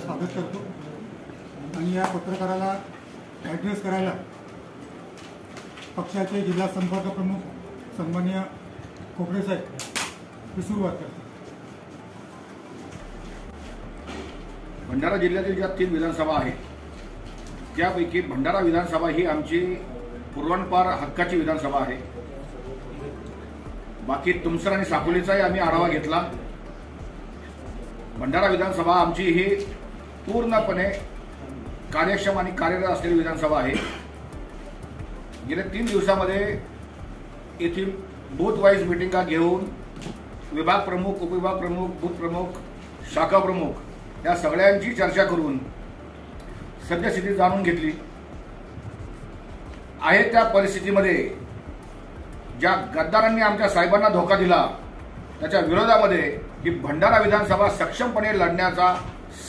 स्वागत करतो आणि या पत्रकाराला ॲड्रेस करायला पक्षाचे जिल्हा संपर्क प्रमुख सन्माननीय खोपडे साहेब ही सुरुवात करतो। भंडारा जिल्ह्यातील ज्या 3 विधानसभा आहेत त्यापैकी भंडारा विधानसभा ही आमची पूर्वांपार हक्काची विधानसभा आहे। बाकी तुमसर आणि साकोलीचाही आम्ही आढावा घेतला। भंडारा विधानसभा आमची ही पूर्णपणे कार्यक्षम आणि कार्यरत असलेली विधानसभा आहे। गेल्या 3 दिवसामध्ये येथील बूथ वाईज मीटिंगा घेऊन विभाग प्रमुख, उपविभाग प्रमुख, बूथ प्रमुख, शाखा प्रमुख या सगळ्यांची चर्चा करून सद्यस्थिती जाणून घेतली आहे। त्या परिस्थितीमध्ये ज्या गद्दारांनी आमच्या साहेबांना धोका दिला त्याच्या विरोधामध्ये ही भंडारा विधानसभा सक्षमपणे लढण्याचा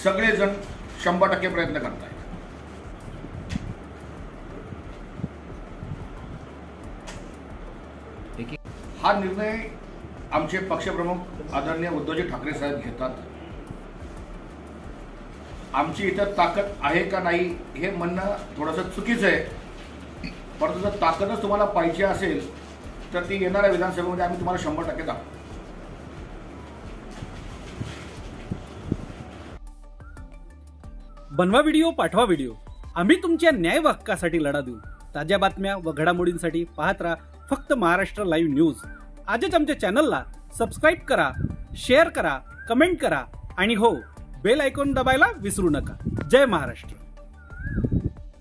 सगळेजण 100% प्रयत्न करत आहेत। हा निर्णय आमचे पक्षप्रमुख आदरणीय उद्धवजी ठाकरे साहेब घेतात। आमची इथं ताकद आहे का नाही हे म्हणणं थोडंसं चुकीचं आहे, परंतु जर ताकदच तुम्हाला पाहिजे असेल तर ती येणाऱ्या विधानसभेमध्ये आम्ही तुम्हाला 100% दाखवू। बनवा व्हिडिओ, पाठवा व्हिडिओ, आम्ही तुमच्या न्याय व हक्कासाठी लढा देऊ। ताज्या बातम्या व घडामोडींसाठी पाहत राहा फक्त महाराष्ट्र लाईव्ह न्यूज। आजच आमच्या चॅनलला सबस्क्राईब करा, शेअर करा, कमेंट करा आणि हो, बेल आयकॉन दबायला विसरू नका। जय महाराष्ट्र।